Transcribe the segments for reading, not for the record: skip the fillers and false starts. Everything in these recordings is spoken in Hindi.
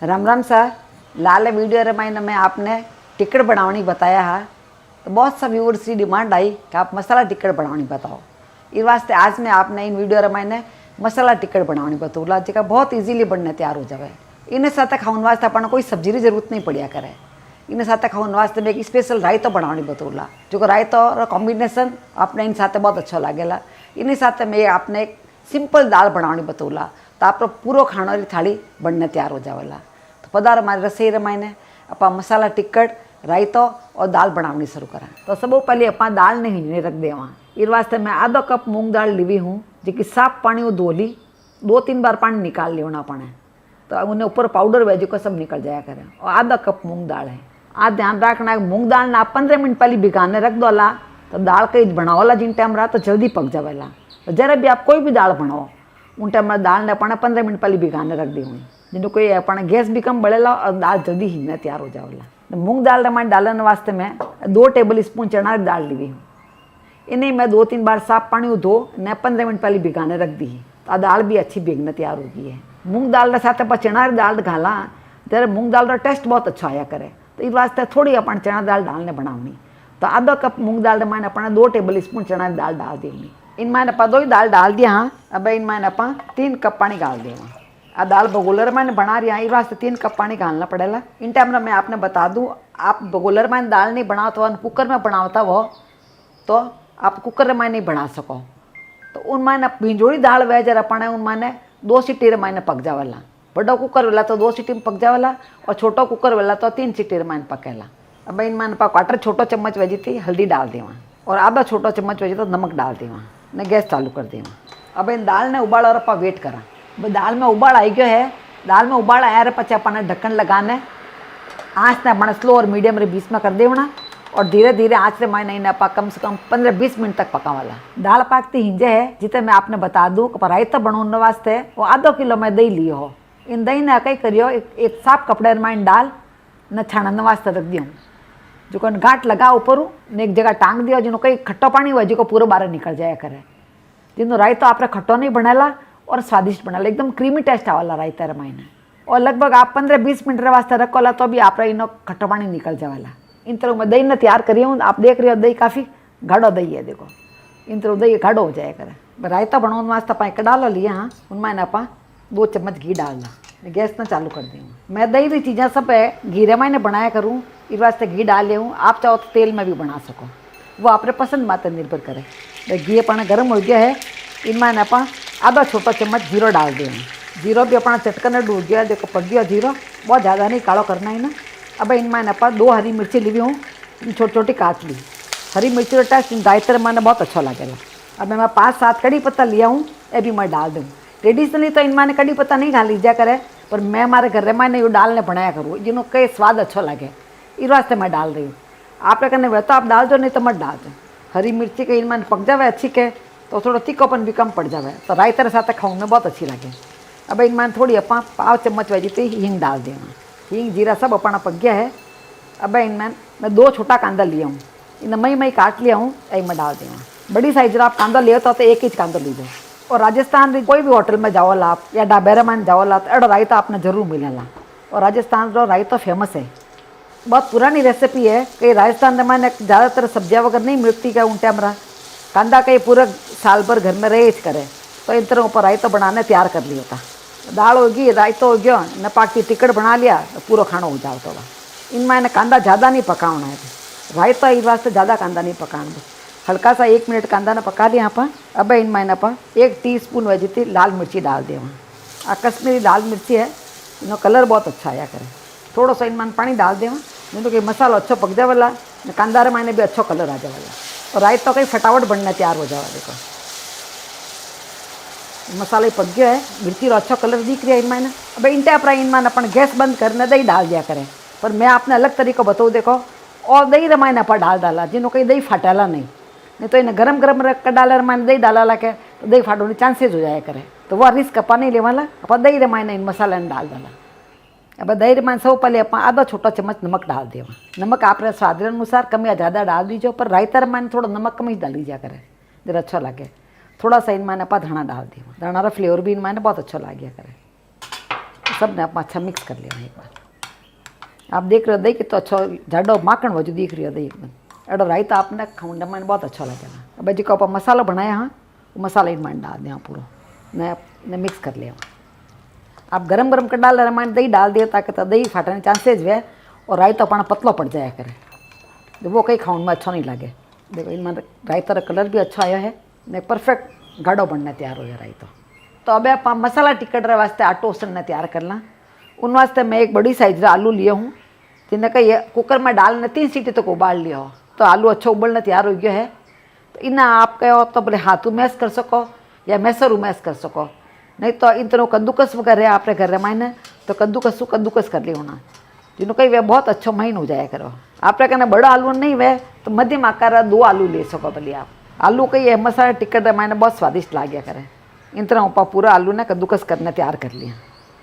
राम राम सर। लाल वीडियो रमाइन में आपने टिक्कड़ बनावनी बताया है, तो बहुत सा व्यूअर्स की डिमांड आई कि आप मसाला टिक्कड़ बनावनी बताओ। इस वास्ते आज मैं आपने इन वीडियो रमाइन मसाला टिक्कड़ बनावनी बतौला, जो बहुत इजीली बनने तैयार हो जाए। इन साथ खाने वास्ते अपन कोई सब्जी की जरूरत नहीं पड़िया करे। इन साथ खाने वास्ते मैं एक स्पेशल रायता बनावनी बतौला, जो रायता और कॉम्बिनेशन अपने इन साथ बहुत अच्छा लगेगा। इन साथ मैं आपने एक सिंपल दाल बनावनी बतौला, तो आप पूरा खाने की थाली बनने तैयार हो जावेला। तो पधार हमारे रसोई रमाइने अपा मसाला टिक्कड़ रायता और दाल बनावनी शुरू करा। तो सब पहले अपा दाल ने हिंजने रख देवा। इस वास्ते मैं आधा कप मूंग दाल लीवी हूँ, जो साफ पानी वो धो ली, 2-3 बार पानी निकाल लेना पड़े, तो उन्हें ऊपर पाउडर वेजू का सब निकल जाया करे। और आधा कप मूंग दाल है। आज ध्यान रखना है मूंग दाल ना 15 मिनट पहले भिगाने रख दोला, तो दाल कहीं बनावला जिन टाइम रहा तो जल्दी पक जावेला। तो जरा भी आप कोई भी दाल बनाओ उन टाइम में दाल ने अपने 15 मिनट पहले भिगाने रख दी हुई, जिनको कोई अपना गैस भी कम बढ़ेला और दाल जल्दी हिंगने तैयार हो जावेला। तो मूंग दाल रमाइन डालने वास्ते मैं 2 टेबल स्पून चना की दाल ली हूँ। इन्हें मैं 2-3 बार साफ पानी धो ने 15 मिनट पहले भिगाने रख दी, तो दाल भी अच्छी भीगने तैयार हो गई है। मूंग दाल के साथ अपन चना की दाल घाला तेरे मूंग दाल का टेस्ट बहुत अच्छा आया करे। तो इस वास्ते थोड़ी अपन चना दाल डालने बनावनी। तो आधा कप मूंग दाल मैंने अपना 2 टेबल स्पून चना की दाल डाल देंगी। इन मैंने अपा 2 ही दाल डाल दिया। हाँ, अब इन मैंने अपा 3 कप पानी डाल देवा। आ दाल बगोलर मैंने बना रही है, इस वास्ते 3 कप पानी डालना पड़ेगा। इन टाइम में मैं आपने बता दूँ, आप बगोलर में दाल नहीं बनाओ तो कुकर में बनावता वो, तो आप कुकर में नहीं बना सको। तो उन मैंने भिंजोड़ी दाल वेजर अपने उन मैंने 2 सीटी मैंने पक जावेला। बड़ा कुकर वाला तो 2 सीटी में पक जावेला, और छोटा कुकर वाला तो 3 सीटी मैंने पकेला। अब इन मैंने क्वार्टर छोटा चम्मच वेजी थी हल्दी डाल देवा, और आधा छोटा चम्मच वेजी तो नमक डाल देवा ने गैस चालू कर देवा। अब इन दाल ने उबाल और अपा वेट करा। दाल में उबाल आई गयो है। दाल में उबाल आया रे पचे अपने ढक्कन लगाने आँच ने अपने स्लो और मीडियम रे बीच में कर देवना, और धीरे धीरे आँच रे मायने इन्हें अपा कम से कम 15-20 मिनट तक पका वाला। दाल पाकती हिंजे है, जिते मैं आपने बता दूँ कि रायता बनाने वास्ते वो आधा किलो में दही लियो हो। इन दही ने कई करियो एक साफ कपड़े में डाल न छानने वास्ते रख दियो, जो को गांठ लगा ऊपर ने एक जगह टांग दिया, जिन्हों कई खट्टो पानी हुआ जो को पूरा बाहर निकल जाया करे। जिन्हों रायता आपने खट्टो नहीं बनाला और स्वादिष्ट बनाला, एकदम क्रीमी टेस्ट आवाला रायता रमाइना। और लगभग आप 15-20 मिनट वास्ते रखोला तो भी आप इनो खट्टो पानी निकल जावाला। इन तरह मैं दही ने तैयार करी हूँ। आप देख रहे हो दही काफ़ी गाढ़ो दही है, देखो इन तरह दही गाढ़ो हो जाया करे। रायता बनाने वास्ते अपा एक डालो लिया। हाँ, उनमें अपा 2 चम्मच घी डालना, गैस ना चालू कर दूँ। मैं दही की चीज़ें सब घी रे मैंने बनाया करूँ, इस वास्ते घी डाल ले हूँ। आप चाहो तो तेल में भी बना सको, वो अपने पसंद बात निर्भर करे। घी अपना गर्म हो गया है, इनमें अपा आधा छोटा चम्मच जीरो डाल दें। जीरो भी अपना चटकन डूब गया, देखो पक गया जीरो, बहुत ज़्यादा नहीं कालो करना है ना। अब इनमें अपा 2 हरी मिर्ची ली हूँ, छोटी छोटी काट ली। हरी मिर्ची का टेस्ट रायते मैंने बहुत अच्छा लगेगा। अब मैं 5-7 कड़ी पत्ता लिया हूँ, ये भी मैं डाल दूँ। ट्रेडिशनली तो इनमें कड़ी पत्ता नहीं डाल लीजिए करे, पर मैं हमारे घर में ये डालने बनाया करूँ, जिन्हों कई स्वाद अच्छा लगे, इस वास्ते मैं डाल रही हूँ। आप करने वह तो आप डाल दो, नहीं तो मत डाल दो। हरी मिर्ची के इनमें पक जावे अच्छी के, तो थोड़ा तीखोपन भी कम पड़ जावे, तो रायते के साथ खाऊं में बहुत अच्छी लगे। अब इनमें थोड़ी अपा 1/2 चम्मच वेजी थी हींग डाल देना। हींग जीरा सब अपना पक गया है। अब इनमें मैं 2 छोटा कांदा लिया हूँ, इन मई काट लिया हूँ, यही मैं डाल देना। बड़ी साइज आप कांदा लियो तो 1 ही कांदा लीजिए। और राजस्थान में कोई भी होटल में जाओ आप या ढाबेरे में जाओ तो एडो रायता आपने जरूर मिलेला। और राजस्थान का रायता फेमस है, बहुत पुरानी रेसिपी है। कई राजस्थान में मैंने ज़्यादातर सब्जियाँ वगैरह नहीं मिलती क्या उन टाइम रहा, कांदा कई पूरा साल भर घर में रहे करे, तो इन तरह ऊपर रायता बनाने तैयार कर लिया था। दाल होगी, रायता हो गया, न पाकी टिक्कड़ बना लिया, तो पूरा खाना हो जाओ। तो इनमें इन्हें कांदा ज़्यादा नहीं पकाना है, रायता इस वास्ते ज़्यादा कांदा नहीं पकाना, हल्का सा 1 मिनट कांदा ने पका लिया आप। अब इनमें आप 1 टीस्पून वेजी थी लाल मिर्ची डाल देवा। आ कश्मीरी लाल मिर्ची है, इनो कलर बहुत अच्छा आया करे। थोड़ा सा इनमें पानी डाल देवा, नहीं तो कि मसाला अच्छा पक जावेला, कांदा रे मैंने भी अच्छा कलर आ जावेला, और रायता कहीं फटाफट बनने तैयार हो जावा। देखो मसाला पक गया है, मिर्ची रो अच्छा कलर दिख रहा है इनमें। अब इन टाइप इनमें अपन गैस बंद करने दही डाल दिया करें, पर मैं आपने अलग तरीका बताऊँ। देखो और दही रमायने पर डाला, जिन्हों कहीं दही फाटेला नहीं तो इन्हें गरम गरम रख कर डाला रमायने दही डाला के तो दही फाटने चांसेस हो जाया करे, तो वह रिस्क अपा नहीं लेवाला। अपा दही रमायने इन मसाला ने डाल डाला। अब दही रमायने सब पहले अपा आधा छोटा चम्मच नमक डाल देवा। नमक आप स्वाद अनुसार कम या ज़्यादा डाल दीजिए, पर रायता रमायने थोड़ा नमक कम ही डाल दीजिए करे, जरा अच्छा लगे। थोड़ा सा इनमें अपा धाना डाल देवा, धाना का फ्लेवर भी इनमें बहुत अच्छा लग गया करे। सब ने आप अच्छा मिक्स कर लिया एक बार। आप देख रहे हो दही कितना अच्छा जाडो माखण वजू दिख रही है दही एकदम एडो रायता आपने खाने में बहुत अच्छा लगेगा। अब जो आप मसाला बनाया हाँ वो मसाला इन डाल दें पूरा ने मिक्स कर लिया। आप गरम गरम कर डाल रहे दही डाल दिया ताकि तो दही फाटने चांसेज है और रायता अपना पतलो पड़ जाया करे वो कहीं खाने में अच्छा नहीं लगे। देखो इनमें रायता का कलर भी अच्छा आया है ने परफेक्ट गाढ़ो बनने तैयार हो गया रायता। तो अब आप मसाला टिक्कड़ रे वास्ते आटो उसने तैयार करना। उन वास्ते मैं एक बड़ी साइज आलू लिया हूँ जिन्हें कहीं कुकर में डालने 3 सीटी तक उबाल लिया हो तो आलू अच्छा उबलने तैयार हो गया है। तो इन्हें आप कहो तो बोले हाथों मैश कर सको या मैसरू मैश कर सको, नहीं तो इन तरह कद्दूकस वगैरह आपने घर मायने तो कद्दूकस कर लियो ना जिन्हों कहीं वह बहुत अच्छा महीन हो जाया करो। आपने कहना बड़ा आलू नहीं वह तो मध्यम आकार 2 आलू ले सको भले आप। आलू कहीं है मसाला टिक्कड़ मायने बहुत स्वादिष्ट लागया करे। इन तरह ऊपर पूरा आलू ने कद्दूकस करने तैयार कर लिया।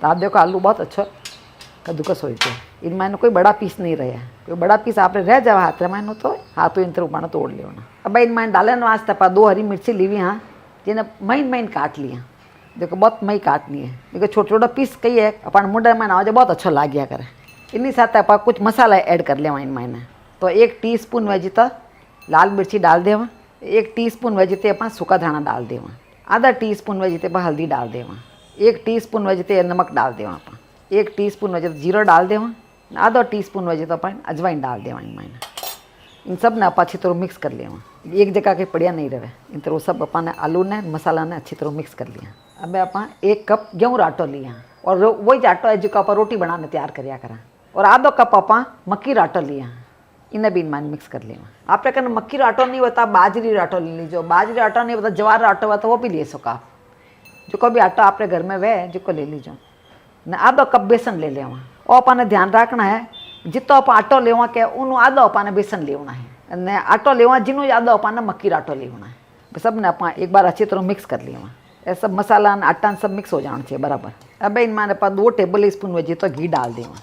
तो आप देखो आलू बहुत अच्छा कद्दूकस हो गया। इन मायने कोई बड़ा पीस नहीं रहा, कोई बड़ा पीस आपने रह जाओ हाथ मायनो तो हाथों इन तरह ऊपर तोड़ लियो ना। अब इन मायने डालने वास्ते आप 2 हरी मिर्ची ली हाँ जिन्हें महीन काट लिया। देखो बहुत मही काटनी है देखो छोटा छोटा पीस कही है अपन मुंडे में ना बहुत अच्छा लाग गया करे। इन्हीं साथ आप कुछ मसाला ऐड कर लिया इन मायने। तो 1 टीस्पून वेजिता लाल मिर्ची डाल देवा, 1 टीस्पून वेजिते अपन सूखा धाना डाल देवा, आधा टीस्पून वेजिते पर हल्दी डाल देवा, 1 टीस्पून वेजिते नमक डाल देवा अपन, 1 टीस्पून वेजिते जीरो डाल देवा, आधा टीस्पून वेजिते अपन अजवाइन डाल देवा इन मायने। इन सब ने आप अच्छी तरह मिक्स कर लिया। एक जगह के पड़िया नहीं रहे इन तरह सब अपन ने आलू ने मसाला ने अच्छी तरह मिक्स कर लिया। अब आप 1 कप गेहूँ आटो लिया और वही आटो है जो आप रोटी बनाने तैयार कराया करा और आधो कप आप मक्की आटो लिया इन्हें भी इन मिक्स कर लिया। आपने कहना मक्की आटो नहीं होता बाजरी आटो ले लीजिए, बाजरी आटो नहीं होता ज्वार आटो होता वो भी ले सको आप। जो को भी आटो आपके घर में वह जो को ले लीजिए न आधो कप बेसन ले लेवा और अपन ध्यान रखना है जितो आप आटो लेवा के उन आधो अपन बेसन लेना है ने आटो लेवा जिन्हों आधो अपन मक्की आटो लेना है। सब ने आप एक बार अच्छी तरह मिक्स कर लिया। ये सब मसाला आटा सब मिक्स हो जाना चाहिए बराबर। अब इन माने 2 टेबल स्पून वजी तो घी डाल देवा।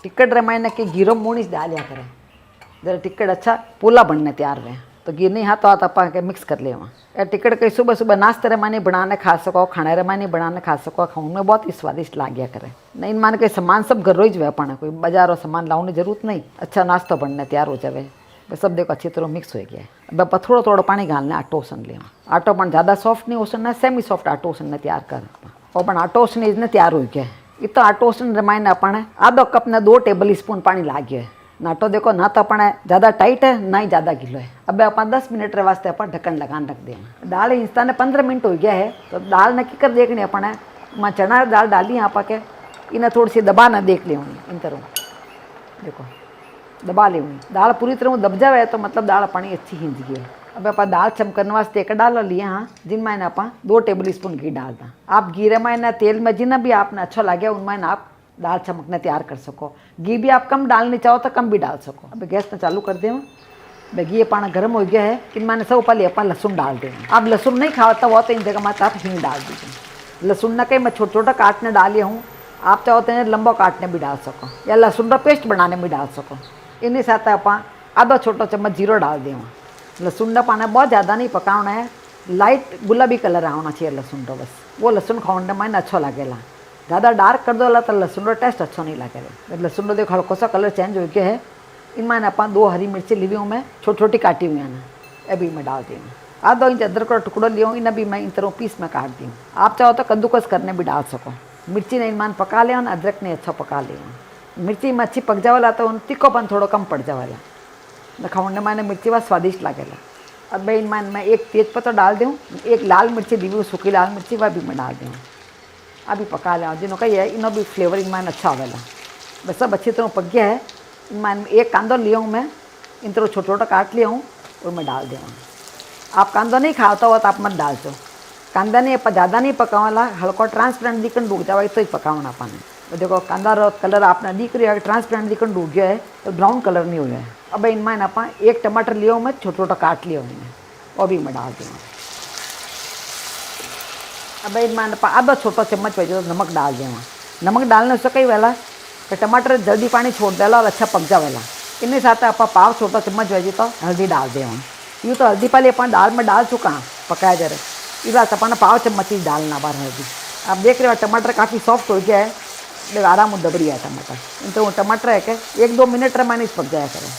टिक्कड़ रे मायने कि घी रो मुनीस डालिया करें जरा टिक्कड़ अच्छा पोला बनने तैयार रहे तो घी नहीं हाथ आप के मिक्स कर लेवा। ये टिक्कड़ कहीं सुबह सुबह नाश्ते रे माने बनाने खा सको, खाने रे माने बनाने खा सको, खाने में बहुत ही स्वादिष्ट लाग्या करे। नहीं मान के सामान सब घर ही जो अपन कोई बाजारों सामान लाने जरूरत नहीं, अच्छा नाश्ता बनने तैयार हो जाए। सब देखो अच्छी तरह मिक्स हो गया है। अब आप थोड़ा थोड़ा पानी डालने आटो उसन ले आटो पण ज़्यादा सॉफ्ट नहीं उसन सेमी सॉफ्ट आटो उसन तैयार कर और पण आटो उसन इसने तैयार हो गया है। इतना आटो उसन रमाइने अपन आधो कप ने 2 टेबल स्पून पानी लाग है। नाटो देखो ना तो अपन ज़्यादा टाइट है ना ही ज़्यादा गीलो है। अब अपन 10 मिनट रे वास्ते अपन ढक्कन लगान रख देना। दाल इंस्ता ने 15 मिनट हो गया है तो दाल ने की कर देखनी अपन मैं चना दाल डाली यहाँ पा के इन्हें थोड़ी सी दबा ना देख लेनी इन तरह देखो दबा लेनी। दाल पूरी तरह दब जाए तो मतलब दाल पानी अच्छी हिंज गई है। अब आप दाल चमकने वास्ते एक डाल लिया हाँ जिनमें आप 2 टेबल स्पून घी डालता। आप घी में तेल में जिन्हें भी आपने अच्छा लगे उनमें आप दाल चमकने तैयार कर सको। घी भी आप कम डालने चाहो तो कम भी डाल सको। अब गैस ने चालू कर दें। घी पाना गर्म हो गया है इनमें सब पहले अपन लहसुन डाल दें। आप लहसुन नहीं खाता वो तो इन जगह में आप हींग डाल दीजिए। लहसुन न कहीं मैं छोटा छोटा काटने डाली हूँ, आप चाहो तो लंबा काटने भी डाल सको या लहसुन का पेस्ट बनाने भी डाल सको। इन्हीं साथ आप आधा छोटा चम्मच जीरो डाल दें। लहसुन का पाना बहुत ज़्यादा नहीं पकाना है, लाइट गुलाबी कलर आना चाहिए लहसुन का, बस वो लहसुन खाने में अच्छा लगेगा। ज़्यादा डार्क कर दो तो लहसुन का टेस्ट अच्छा नहीं लगेगा। लहसुन का देखो हल्का सा कलर चेंज हो गया है। इनमें आप 2 हरी मिर्ची ली हुई मैं छोटी छोटी काटी हुई है ना ये भी मैं डाल दी हूँ। आधा इंच अदरक का टुकड़ा लिया हूँ इन्हें भी मैं इन तरह पीस में काट दी हूँ। आप चाहो तो कद्दूकस करने भी डाल सको। मिर्ची ने ईमान पका लिया ना अदरक ने अच्छा पका लिया। मिर्ची में अच्छी पक जावेला तो तीखोपन थोड़ा कम पड़ जावेला खाने में मिर्ची बहुत स्वादिष्ट लगेगा। अब मैं इनमें मैं 1 तेजपत्ता डाल दूँ, 1 लाल मिर्ची दी हुई सूखी लाल मिर्ची वह भी मैं डाल दूँ। अभी पका लिया जिन्हों का है इन्हों भी फ्लेवर इनमें अच्छा आवेला। बस सब अच्छी तरह पक गया है। इनमें 1 कांदो लिया हूँ मैं इन तरह छोटा छोटा काट लिया हूँ और मैं डाल दूँगा। आप कांदा नहीं खाता हो तो आप मत डाल दो। कांदा नहीं ज़्यादा नहीं पकावाला, हल्का ट्रांसपेरेंट दिखन डूब जाए तो ही पकावना अपन। देखो कांदा रो कलर आपने दिख रही है ट्रांसपेरेंट दिखन डूब गया है तो ब्राउन कलर नहीं हुआ है। अब इनमें आप 1 टमाटर लिया हूँ मैं छोटा छोटा काट लिया हूँ वो भी मैं डाल दूँगा। अब इनमें आप आधा छोटा चम्मच वजह तो नमक डाल देना। नमक डालने से कई वेला कि टमाटर जल्दी पानी छोड़ देला और अच्छा पक जावेला। इन्हीं साथ आप पाव छोटा चम्मच वजह तो हल्दी डाल देना। यूँ तो हल्दी पहले अपन दाल में डाल चुका पकाया जा रहा है, इस बात अपन पाव चम्मच ही डालना बार हल्दी। आप देख रहे हो टमाटर काफ़ी सॉफ्ट हो गया है। देखो आराम दबरी है टमाटर। इन तो टमाटर है कि 1-2 मिनट रे मैंने पक जाया करे।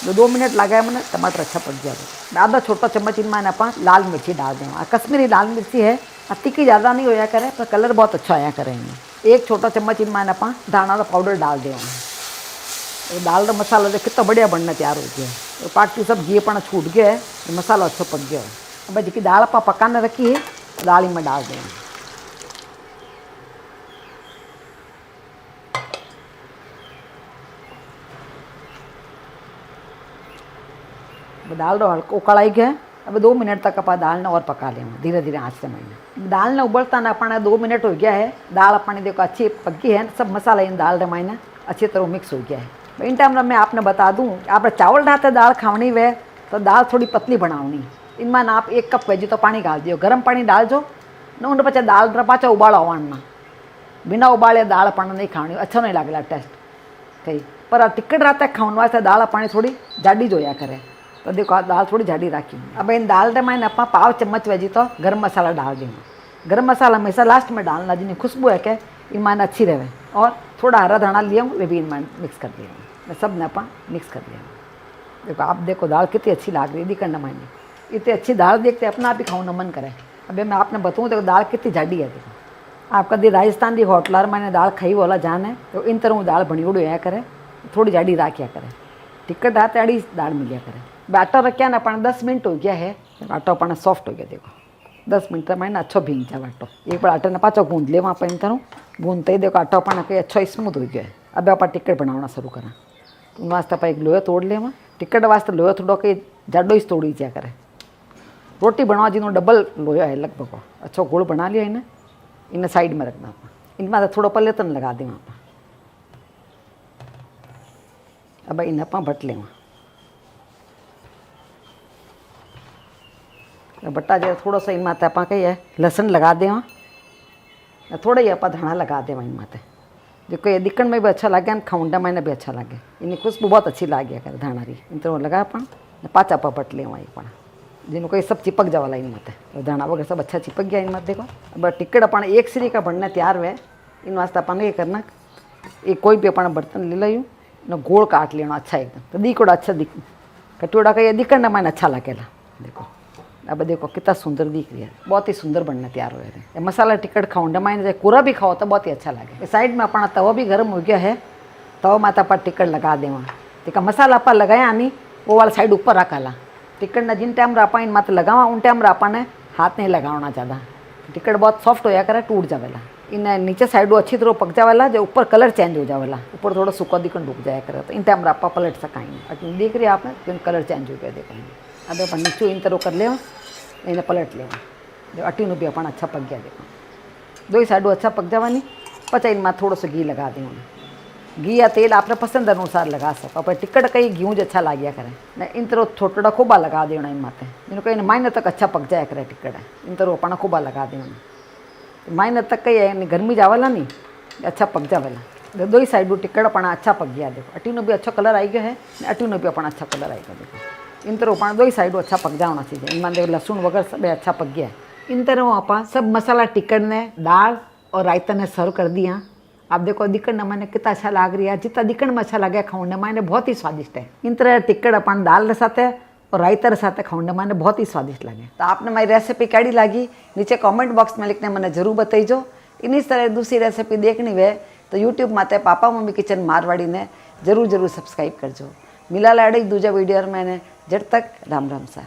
जो 2 मिनट लगा मैंने टमाटर अच्छा पक गया। आधा छोटा चम्मच इनमें आप लाल मिर्ची डाल दें। कश्मीरी लाल मिर्ची है, तीखी ज़्यादा नहीं होया करे पर कलर बहुत अच्छा आया करे। इनमें 1 छोटा चम्मच इनमें आप धाना का पाउडर डाल दें। दाल का मसाला जो कितना बढ़िया बनना तैयार हो गया है। पार्टी सब घी अपना छूट गया है, मसाला अच्छा पक गया है। अब जी दाल आप पकाने रखी है, दाल इनमें डाल दें। दाल रो हल्को उकड़ाई गया। अब 2 मिनट तक आप दाल ने और पका लें धीरे धीरे आँच से। मैंने दाल ने उबलता ना अपना 2 मिनट हो गया है। दाल अपनी देखो अच्छी पक गई है, सब मसाला इन दाल रे मायने अच्छी तरह मिक्स हो गया है। इन टाइम मैं आपने बता दूँ, आप चावल ढाते दाल खावनी वे तो दाल थोड़ी पतली बनावनी। इनमें आप 1 कप वेजी तो पानी डाल दियो, गर्म पानी डाल जो न उन पचे दाल पाचा उबाड़ा होवाना। बिना उबाले दाल अपन नहीं खानी, अच्छा नहीं लगेगा टेस्ट कहीं। पर टिकट रहता है खाने वास्ते दाल पानी थोड़ी जाडी जोया करे। तो देखो दाल थोड़ी जाडी राखी। अब इन दाल रे मैंने आप पाव चम्मच वेजी तो गर्म मसाला डाल देना। गर्म मसाला हमेशा लास्ट में डालना, जिन्हें खुशबू है कि ईमान अच्छी रहे। और थोड़ा हरा धना लिया वे भी ईमान मिक्स कर दिया। मैं सब ने आप मिक्स कर दिया। देखो आप देखो दाल कितनी अच्छी लाग रही है। दिखना मैंने इतनी अच्छी दाल देखते अपना आप ही खाऊं मन करे। अभी मैं आपने बताऊँ देखो दाल कितनी जाडी है। देखो आप कभी राजस्थान की होटलर मैंने दाल खाई वाला जान है तो इन तरह दाल बनी उड़ी होया करे, थोड़ी जाडी राख्या करे। टिकट आते अड़ी दाल मिलिया करे। आटा रखा ना अपन 10 मिनट हो गया है। आटा अपना सॉफ्ट हो गया। देखो 10 मिनट मैंने अच्छो भींग जाए आटो। एक बार आटे ने पाचो गूंद ले वहाँ पर इन तरह गूंदते ही देखो आटा अपना कहीं अच्छा स्मूथ हो गया है। अब आप टिकट बनाना शुरू करा। उन वास्ते आप एक लोहे तोड़ ले। वहाँ टिकट वास्ते लोहे थोड़ा कहीं जाडो ही तोड़ी जाए करे। रोटी बनवा जी डबल लोहा है लगभग। अच्छो गोल बना लिया इन्हें साइड में रखना। इनमें थोड़ा पलेतन लगा दें वहाँ। अब इन्हें आप भट लें। बट्टा जो थोड़ा सा इन माते आप कही लहसुन लगा दें। थोड़ा ही आप धना लगा दें इन माते, जो कहीं दिखण में भी अच्छा लगे और खाऊंडा में भी अच्छा लगे। इनकी खुशबू बहुत अच्छी लगे कर धाना री। इन तरह लगा अपन पाचा आप बट ले वहीं पर जिन्हों कहीं सब चिपक जावाला इन माते। धाना वगैरह सब अच्छा चिपक गया इन मत। देखो अब टिकट अपन 1 सीरी का बनना तैयार हुआ। इन वास्ते अपन ये करना, एक कोई भी अपन बर्तन ले लो न गोल काट लेना अच्छा एकदम। तो दिखोड़ा अच्छा दिख कटोड़ा का ये दिखण मैंने अच्छा लगेगा। देखो अब देखो कितना सुंदर दिख रही है। बहुत ही सुंदर बनना तैयार हुए थे। मसाला टिकट खाऊं माइन पूरा भी खाओ तो बहुत ही अच्छा लगे। साइड में अपना तवा भी गर्म हो गया है। तवा माता पर टिकट लगा दे। वहाँ देखा मसाला आप लगाया नहीं वो वाला साइड ऊपर रखा। टिकट ने जिन टाइम आप इन मत लगावा उन टाइम आपा ने हाथ नहीं लगाना ज़्यादा। टिकट बहुत सॉफ्ट होया करे, टूट जावेला। इन नीचे साइड अच्छी तरह पक जावेला, जो ऊपर कलर चेंज हो जावेला। ऊपर थोड़ा सूखा दिखन डूब जाया करे तो इन टाइम आप पलट सकाएंगे। देख रही है आपने कलर चेंज हो गया। देखो अब अपन नीचू इन तरह कर ले, इन्हें पलट ले। जो अटी भी अपन अच्छा पक गया। देखो 2 ही साइडों अच्छा पक जावानी। पचा इनमें थोड़ा सा घी लगा दें। घी या तेल आपने पसंद अनुसार लगा सको। पर टिकट कहीं घी अच्छा लाग्या करें न इन तरह छोटा खोबा लगा देना इन माते। जिन्होंने कहीं महीने तक अच्छा पक जाया करे टिकट इन तरह अपना खोबा लगा देना। महीने तक कहीं गर्मी जावेला नहीं अच्छा पक जावेला। 2 ही साइडों टिकट अपना अच्छा पक गया। देखो अटी भी अच्छा कलर आई गया है, अटी भी अपना अच्छा कलर आई गया। देखो इन तरह अपना 2 ही साइडों अच्छा पक जाना चाहिए। इनमें देखो लहसुन वगैरह सब अच्छा पक गया है। इन तरह आप सब मसाला टिकट ने दाल और रायता ने सर्व कर दिया। आप देखो दिखण न मैंने कितना अच्छा लग रही है। जितना दिखण में अच्छा लगे खाने मैंने बहुत ही स्वादिष्ट है। इन तरह टिकट अपन दाल के साथ और रायता के साथ खाने मैंने बहुत ही स्वादिष्ट लगे। तो आपने मेरी रेसिपी कैडी लगी नीचे कमेंट बॉक्स में लिखने मैंने जरूर बताइजो। इन्हीं तरह दूसरी रेसिपी देखनी वे तो यूट्यूब माते पापा मम्मी किचन मारवाड़ी ने जरूर सब्सक्राइब करजो। मिला लाड़ी दूजा वीडियो मैंने जब तक राम राम सा।